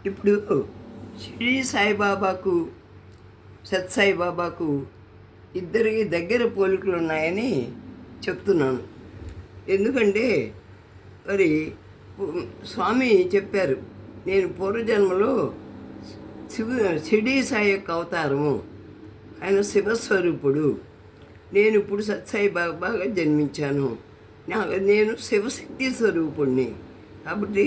ఇప్పుడు షిరిడి సాయిబాబాకు సత్సాయిబాబాకు ఇద్దరికి దగ్గర పోలికలు ఉన్నాయని చెప్తున్నాను. ఎందుకంటే మరి స్వామి చెప్పారు, నేను పూర్వజన్మలో షిరిడి సాయి యొక్క అవతారము, ఆయన శివస్వరూపుడు, నేను ఇప్పుడు సత్సాయి బాబాగా జన్మించాను, నేను శివశక్తి స్వరూపుణ్ణి. కాబట్టి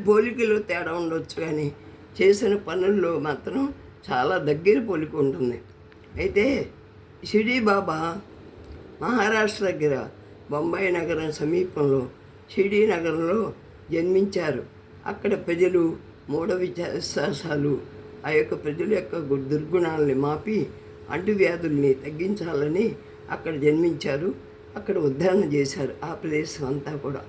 పోలికలో తేడా ఉండొచ్చు, కానీ చేసిన పనుల్లో మాత్రం చాలా దగ్గర పోలిక ఉంటుంది. అయితే షిరిడి బాబా మహారాష్ట్ర దగ్గర బొంబాయి నగరం సమీపంలో షిరిడి నగరంలో జన్మించారు. అక్కడ ప్రజలు మూఢ విశ్వాసాలు, ఆ యొక్క ప్రజల యొక్క దుర్గుణాలని మాపి అంటువ్యాధుల్ని తగ్గించాలని అక్కడ జన్మించారు. అక్కడ ఉద్ధరణ చేశారు. ఆ ప్రదేశం అంతా కూడా,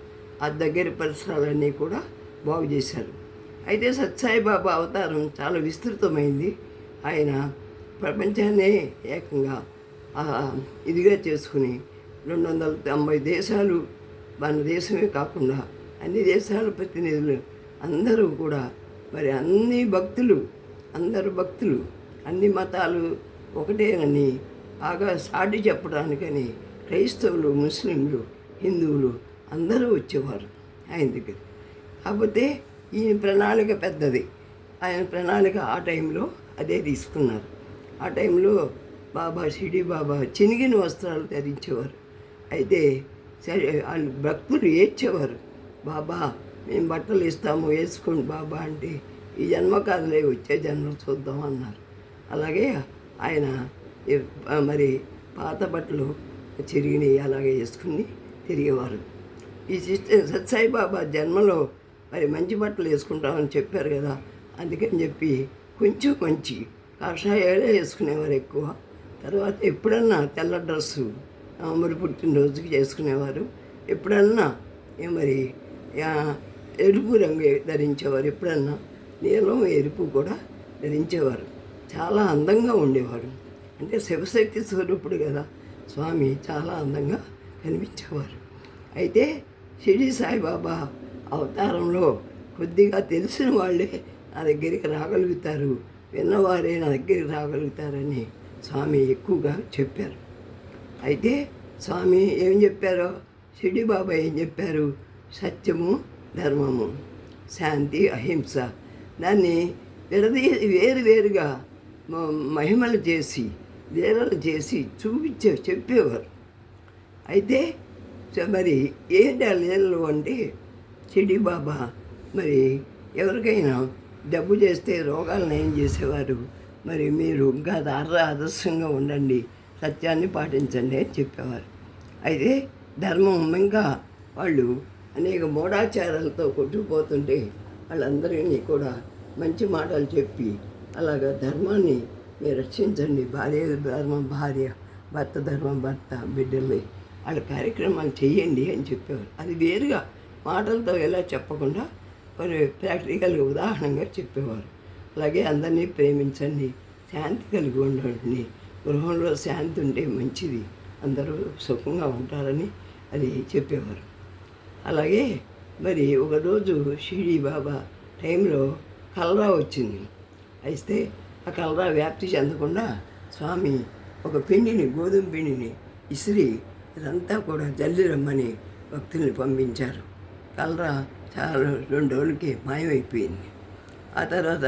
ఆ దగ్గర పరిసరాలన్నీ కూడా బాగు చేశారు. అయితే సత్సాయిబాబా అవతారం చాలా విస్తృతమైంది. ఆయన ప్రపంచాన్నే ఏకంగా ఇదిగా చేసుకుని 290 దేశాలు, మన దేశమే కాకుండా అన్ని దేశాల ప్రతినిధులు అందరూ కూడా, మరి అందరు భక్తులు అన్ని మతాలు ఒకటేనని బాగా సాటి చెప్పడానికని క్రైస్తవులు, ముస్లింలు, హిందువులు అందరూ వచ్చేవారు ఆయన దగ్గర. కాకపోతే ఈయన ప్రణాళిక పెద్దది. ఆయన ప్రణాళిక ఆ టైంలో అదే తీసుకున్నారు. ఆ టైంలో షిరిడి బాబా చినిగిన వస్త్రాలు ధరించేవారు. అయితే సరే, వాళ్ళు భక్తులు ఏడ్చేవారు, బాబా మేము బట్టలు ఇస్తాము, వేసుకోండి బాబా అంటే, ఈ జన్మ కాదులే, వచ్చే జన్మ చూద్దాం అన్నారు. అలాగే ఆయన మరి పాత బట్టలు చిరిగినవి అలాగే వేసుకుని తిరిగేవారు. ఈ సత్సాయిబాబా జన్మలో మరి మంచి బట్టలు వేసుకుంటామని చెప్పారు కదా, అందుకని చెప్పి కొంచెం మంచి కాషాయాలే వేసుకునేవారు ఎక్కువ. తర్వాత ఎప్పుడన్నా తెల్ల డ్రెస్సు మరి పుట్టినరోజుకి చేసుకునేవారు. ఎప్పుడన్నా మరి ఎరుపు రంగు ధరించేవారు, ఎప్పుడన్నా నీలం ఎరుపు కూడా ధరించేవారు. చాలా అందంగా ఉండేవారు. అంటే శివశక్తి స్వరూపుడు కదా స్వామి, చాలా అందంగా కనిపించేవారు. అయితే షిరిడి సాయిబాబా అవతారంలో కొద్దిగా తెలిసిన వాళ్ళే నా దగ్గరికి రాగలుగుతారు, విన్నవారే నా దగ్గరికి రాగలుగుతారని స్వామి ఎక్కువగా చెప్పారు. అయితే స్వామి ఏం చెప్పారో, షిరిడి బాబా ఏం చెప్పారు, సత్యము, ధర్మము, శాంతి, అహింస, దాన్ని వేరువేరుగా మహిమలు చేసి లీలలు చేసి చెప్పేవారు. అయితే మరి ఏంటి ఆ లీలలు అంటే, షిరిడి బాబా మరి ఎవరికైనా డబ్బు చేస్తే రోగాలను ఏం చేసేవారు, మరి మీరు ఇంకా ఆదర్శంగా ఉండండి, సత్యాన్ని పాటించండి అని చెప్పేవారు. అయితే ధర్మం, ఇంకా వాళ్ళు అనేక మూఢాచారాలతో కొట్టుకుపోతుంటే వాళ్ళందరినీ కూడా మంచి మాటలు చెప్పి అలాగా ధర్మాన్ని మీరు రక్షించండి, భార్య ధర్మం భార్య, భర్త ధర్మం భర్త, బిడ్డల్ని వాళ్ళ కార్యక్రమాలు చెయ్యండి అని చెప్పేవారు. అది వేరుగా మాటలతో ఎలా చెప్పకుండా మరి ప్రాక్టికల్గా ఉదాహరణగా చెప్పేవారు. అలాగే అందరినీ ప్రేమించండి, శాంతి కలిగి ఉండండి, గృహంలో శాంతి ఉంటే మంచిది, అందరూ సుఖంగా ఉంటారని అది చెప్పేవారు. అలాగే మరి ఒకరోజు షిరిడి బాబా టైంలో కలరా వచ్చింది. అయితే ఆ కలరా వ్యాప్తి చెందకుండా స్వామి ఒక పిండిని, గోధుమ పిండిని ఇసిరి ఇదంతా కూడా జల్లి రమ్మని భక్తుల్ని పంపించారు. కలరా చాలా 2 రోజులకి మాయమైపోయింది. ఆ తర్వాత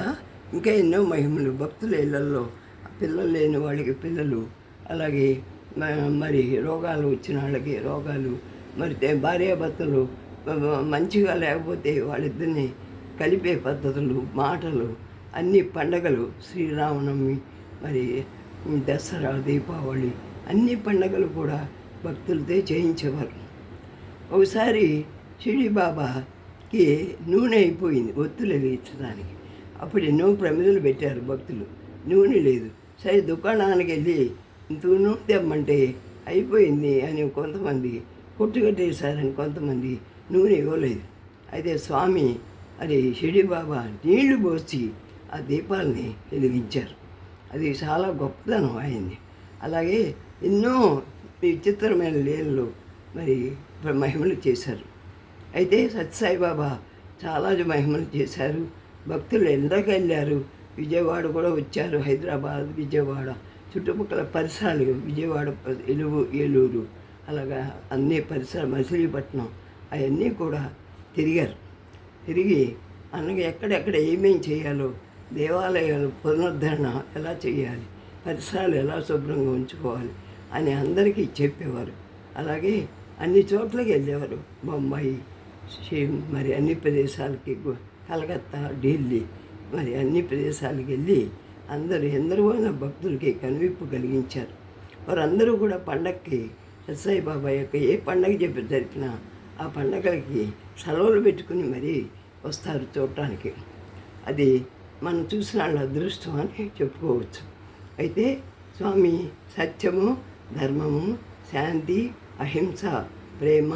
ఇంకా ఎన్నో మహిమలు, భక్తుల ఇళ్లలో పిల్లలు లేని వాళ్ళకి పిల్లలు, అలాగే మరి రోగాలు వచ్చిన వాళ్ళకి రోగాలు, మరి భార్యాభర్తలు మంచిగా లేకపోతే వాళ్ళిద్దరిని కలిపే పద్ధతులు, మాటలు, అన్ని పండగలు, శ్రీరామనవమి, మరి దసరా, దీపావళి, అన్ని పండగలు కూడా భక్తులతో చేయించేవారు. ఒకసారి షిరిడి బాబాకి నూనె అయిపోయింది ఒత్తులు వెలిగించడానికి. అప్పుడు ఎన్నో ప్రమిదలు పెట్టారు భక్తులు, నూనె లేదు. సరే దుకాణానికి వెళ్ళి నూనె తెమ్మంటే అయిపోయింది అని కొంతమంది, కొట్టుకట్టేశారని కొంతమంది నూనె ఇవ్వలేదు. అయితే స్వామి అది షిరిడి బాబా నీళ్లు పోసి ఆ దీపాలని వెలిగించారు. అది చాలా గొప్పతనం అయింది. అలాగే ఎన్నో విచిత్రమైన లీలలు మరి మహిమలు చేశారు. అయితే సత్యసాయిబాబా చాలా మహిమలు చేశారు. భక్తులు ఎందాక వెళ్ళారు. విజయవాడ కూడా వచ్చారు. హైదరాబాద్, విజయవాడ, చుట్టుపక్కల పరిసరాలు, విజయవాడ, ఏలూరు, అలాగా అన్ని పరిసరాలు, మచిలీపట్నం అవన్నీ కూడా తిరిగారు. తిరిగి అన్నగా ఎక్కడెక్కడ ఏమేం చేయాలో, దేవాలయాలు పునరుద్ధరణ ఎలా చేయాలి, పరిసరాలు ఎలా శుభ్రంగా ఉంచుకోవాలి అని అందరికీ చెప్పేవారు. అలాగే అన్ని చోట్లకి వెళ్ళేవారు. బొంబాయి, మరి అన్ని ప్రదేశాలకి, కలకత్తా, ఢిల్లీ, మరి అన్ని ప్రదేశాలకు వెళ్ళి ఎందరో భక్తులకి కనువిప్పు కలిగించారు. వారందరూ కూడా పండగకి సత్యసాయి బాబా యొక్క ఏ పండగ జరిపినా ఆ పండగలకి సెలవులు పెట్టుకుని మరీ వస్తారు చూడటానికి. అది మనం చూసిన వాళ్ళ అదృష్టం అని చెప్పుకోవచ్చు. అయితే స్వామి సత్యము, ధర్మము, శాంతి, అహింస, ప్రేమ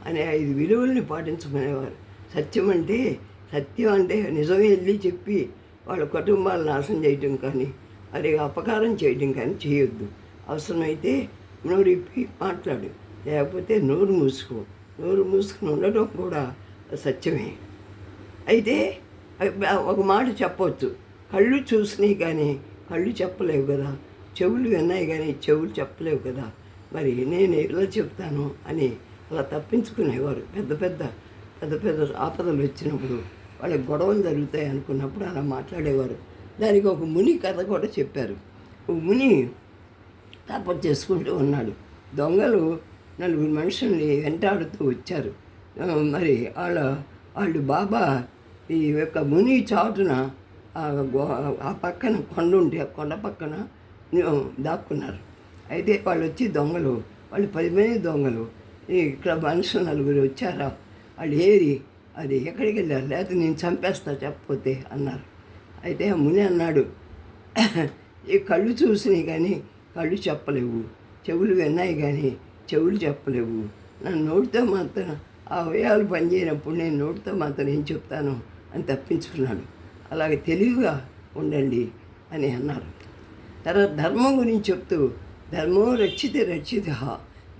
అనే 5 విలువల్ని పాటించమనేవారు. సత్యం అంటే నిజమే వెళ్ళి చెప్పి వాళ్ళ కుటుంబాలను నాశనం చేయటం కానీ, మరి అపకారం చేయటం కానీ చేయొద్దు. అవసరమైతే నోరిప్పి మాట్లాడు, లేకపోతే నోరు మూసుకుని ఉండటం కూడా సత్యమే. అయితే ఒక మాట చెప్పవచ్చు, కళ్ళు చూసినాయి కానీ కళ్ళు చెప్పలేవు కదా, చెవులు విన్నాయి కానీ చెవులు చెప్పలేవు కదా, మరి నేను ఇలా చెప్తాను అని అలా తప్పించుకునేవారు. పెద్ద పెద్ద ఆపదలు వచ్చినప్పుడు, వాళ్ళకి గొడవలు జరుగుతాయి అనుకున్నప్పుడు అలా మాట్లాడేవారు. దానికి ఒక ముని కథ కూడా చెప్పారు. ఒక ముని తపస్సు చేసుకుంటూ ఉన్నాడు. దొంగలు 4 మనుషుల్ని వెంటాడుతూ వచ్చారు. మరి వాళ్ళు బాబా ఈ యొక్క ముని చాటున ఆ పక్కన కొండ ఉంటే ఆ కొండ పక్కన దాక్కున్నారు. అయితే వాళ్ళు వచ్చి వాళ్ళు 10 మంది దొంగలు ఇక్కడ మనుషులు 4 వచ్చారా, వాళ్ళు అది ఎక్కడికి వెళ్ళారు, లేకపోతే నేను చంపేస్తా చెప్పపోతే అన్నారు. అయితే ఆ ముని అన్నాడు, ఈ కళ్ళు చూసినాయి కానీ కళ్ళు చెప్పలేవు, చెవులు విన్నాయి కానీ చెవులు చెప్పలేవు, నా నోటితో మాత్రం ఆ అవయవాలు పనిచేయనప్పుడు నేను నోటితో మాత్రం ఏం చెప్తాను అని తప్పించుకున్నాడు. అలాగే తెలివిగా ఉండండి అని అన్నారు. తర్వాత ధర్మం గురించి చెప్తూ, ధర్మం రక్షిత,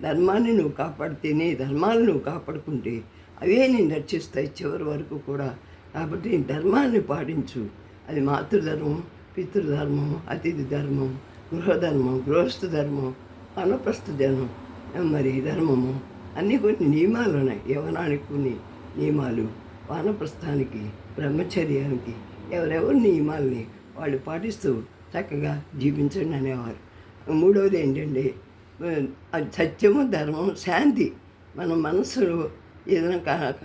ధర్మాన్ని నువ్వు కాపాడితేనే, ధర్మాలను నువ్వు కాపాడుకుంటే అవే నేను రక్షిస్తాయి చివరి వరకు కూడా. కాబట్టి ధర్మాన్ని పాటించు. అది మాతృధర్మం, పితృధర్మం, అతిథి ధర్మం, గృహధర్మం, గృహస్థ ధర్మం, వానప్రస్థ ధర్మం, మరి ధర్మము అన్నీ కొన్ని నియమాలు ఉన్నాయి. యవనానికి కొన్ని నియమాలు, వానప్రస్థానికి, బ్రహ్మచర్యానికి ఎవరెవరి నియమాలని వాళ్ళు పాటిస్తూ చక్కగా జీవించండి అనేవారు. మూడవది ఏంటంటే సత్యము, ధర్మం, శాంతి. మన మనసులో ఏదైనా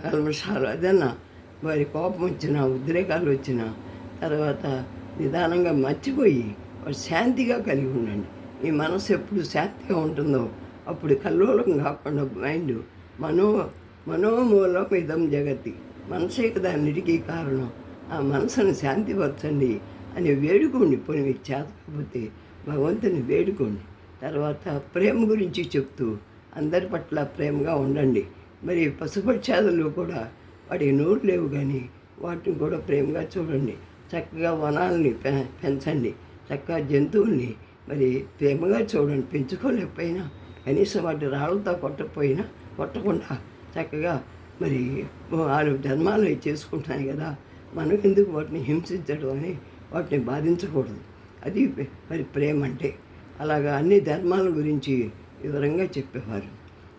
కల్మషాలు, ఏదైనా వారి కోపం వచ్చినా, ఉద్రేకాలు వచ్చినా తర్వాత నిదానంగా మర్చిపోయి వారు శాంతిగా కలిగి ఉండండి. మీ మనసు ఎప్పుడు శాంతిగా ఉంటుందో అప్పుడు కల్లోలం కాకుండా మైండ్ మనోమూలం ఇదం జగతి, మనసే కదా అన్నిటికీ కారణం. ఆ మనసును శాంతిపరచండి అని వేడుకోండి. పోనీ మీకు చేతకపోతే భగవంతుని వేడుకోండి. తర్వాత ప్రేమ గురించి చెప్తూ అందరి పట్ల ప్రేమగా ఉండండి. మరి పశుపక్షాదులు కూడా వాటికి నోరు లేవు కానీ వాటిని కూడా ప్రేమగా చూడండి. చక్కగా వనాలని పెంచండి. చక్కగా జంతువుల్ని మరి ప్రేమగా చూడండి. పెంచుకోలేకపోయినా కనీసం వాటి రాళ్ళతో కొట్టకుండా చక్కగా మరి వాళ్ళు జన్మాలు చేసుకుంటున్నాయి కదా, మనం ఎందుకు వాటిని హింసించడం అని వాటిని బాధించకూడదు. అది మరి ప్రేమ అంటే. అలాగా అన్ని ధర్మాల గురించి వివరంగా చెప్పేవారు.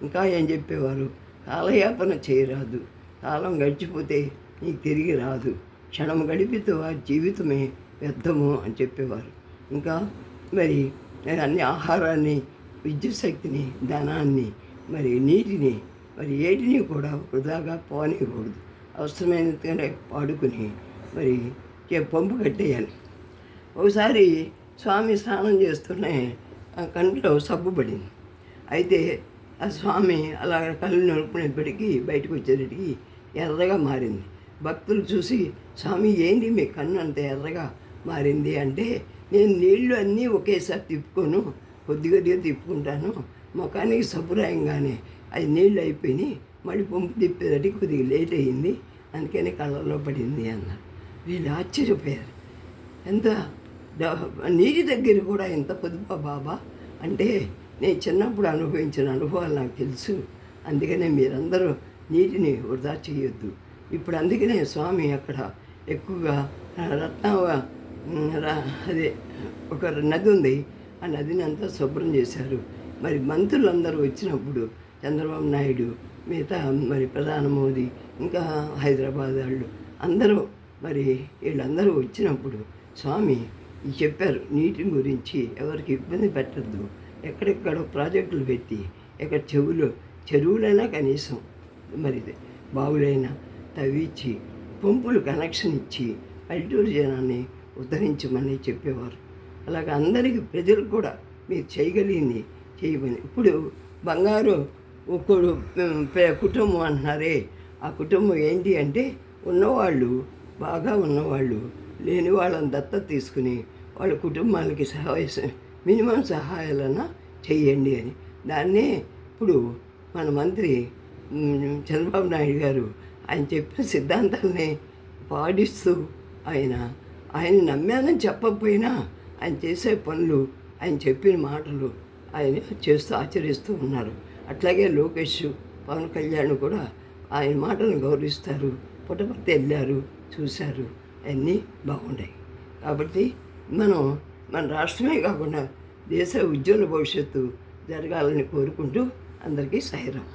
ఇంకా ఏం చెప్పేవారు, కాలయాపన చేయరాదు, కాలం గడిచిపోతే నీకు తిరిగి రాదు, క్షణం గడిపితే ఆ జీవితమే వ్యర్థము అని చెప్పేవారు. ఇంకా మరి అన్ని ఆహారాన్ని, విద్యుత్ శక్తిని, ధనాన్ని, మరి నీటిని, మరి ఏటిని కూడా వృధాగా పోనీయకూడదు. అవసరమైనట్టుగానే వాడుకుని మరి పంపు కట్టేయాలి. ఒకసారి స్వామి స్నానం చేస్తూనే కంట్లో సబ్బు పడింది. అయితే ఆ స్వామి అలా కళ్ళు నలుపునేప్పటికీ బయటకు వచ్చేటికి ఎర్రగా మారింది. భక్తులు చూసి, స్వామి ఏంటి మీ కన్ను అంత ఎర్రగా మారింది అంటే, నేను నీళ్లు అన్నీ ఒకేసారి తిప్పుకోను, కొద్దిగా తిప్పుకుంటాను, ముఖానికి సబ్బు రాయంగానే అది నీళ్ళు అయిపోయినాయి, మళ్ళీ పంపు తిప్పేదటి కొద్దిగా లేట్ అయ్యింది, అందుకని కళ్ళలో పడింది అన్నారు. వీళ్ళు ఆశ్చర్యపోయారు. ఎంత నీటి దగ్గర కూడా ఎంత పొదుపా బాబా అంటే, నేను చిన్నప్పుడు అనుభవించిన అనుభవాలు నాకు తెలుసు, అందుకనే మీరందరూ నీటిని వృధా చేయొద్దు. ఇప్పుడు అందుకనే స్వామి అక్కడ ఎక్కువగా రత్న అదే ఒక నది ఉంది. ఆ నదిని అంతా శుభ్రం చేశారు. మరి మంత్రులందరూ వచ్చినప్పుడు చంద్రబాబు నాయుడు, మిగతా మరి ప్రధాని మోదీ, ఇంకా హైదరాబాద్ వాళ్ళు అందరూ మరి వీళ్ళందరూ వచ్చినప్పుడు స్వామి చెప్పారు నీటి గురించి ఎవరికి ఇబ్బంది పెట్టద్దు, ఎక్కడెక్కడ ప్రాజెక్టులు పెట్టి ఎక్కడ చెరువులైనా కనీసం మరి బావులైనా తవ్వించి పంపులు కనెక్షన్ ఇచ్చి పల్లెటూరు జనాన్ని ఉద్ధరించమని చెప్పేవారు. అలాగ అందరికీ ప్రజలు కూడా మీరు చేయగలిగింది చేయమని. ఇప్పుడు బంగారు ఒక్కడు కుటుంబం అంటున్నారే, ఆ కుటుంబం ఏంటి అంటే ఉన్నవాళ్ళు బాగా ఉన్నవాళ్ళు లేని వాళ్ళని దత్తత తీసుకుని వాళ్ళ కుటుంబాలకి మినిమం సహాయాలన్నా చెయ్యండి అని. దాన్నే ఇప్పుడు మన మంత్రి చంద్రబాబు నాయుడు గారు ఆయన చెప్పిన సిద్ధాంతాలని పాటిస్తూ ఆయన నమ్మానని చెప్పకపోయినా ఆయన చేసే పనులు, ఆయన చెప్పిన మాటలు ఆయన చేస్తూ ఆచరిస్తూ ఉన్నారు. అట్లాగే లోకేష్, పవన్ కళ్యాణ్ కూడా ఆయన మాటలను గౌరవిస్తారు. పుట్టపర్తి వెళ్ళారు, చూశారు, అన్నీ బాగున్నాయి. కాబట్టి మన రాష్ట్రమే కాకుండా దేశ ఉజ్వల భవిష్యత్తు జరగాలని కోరుకుంటూ అందరికీ సాయిరాం.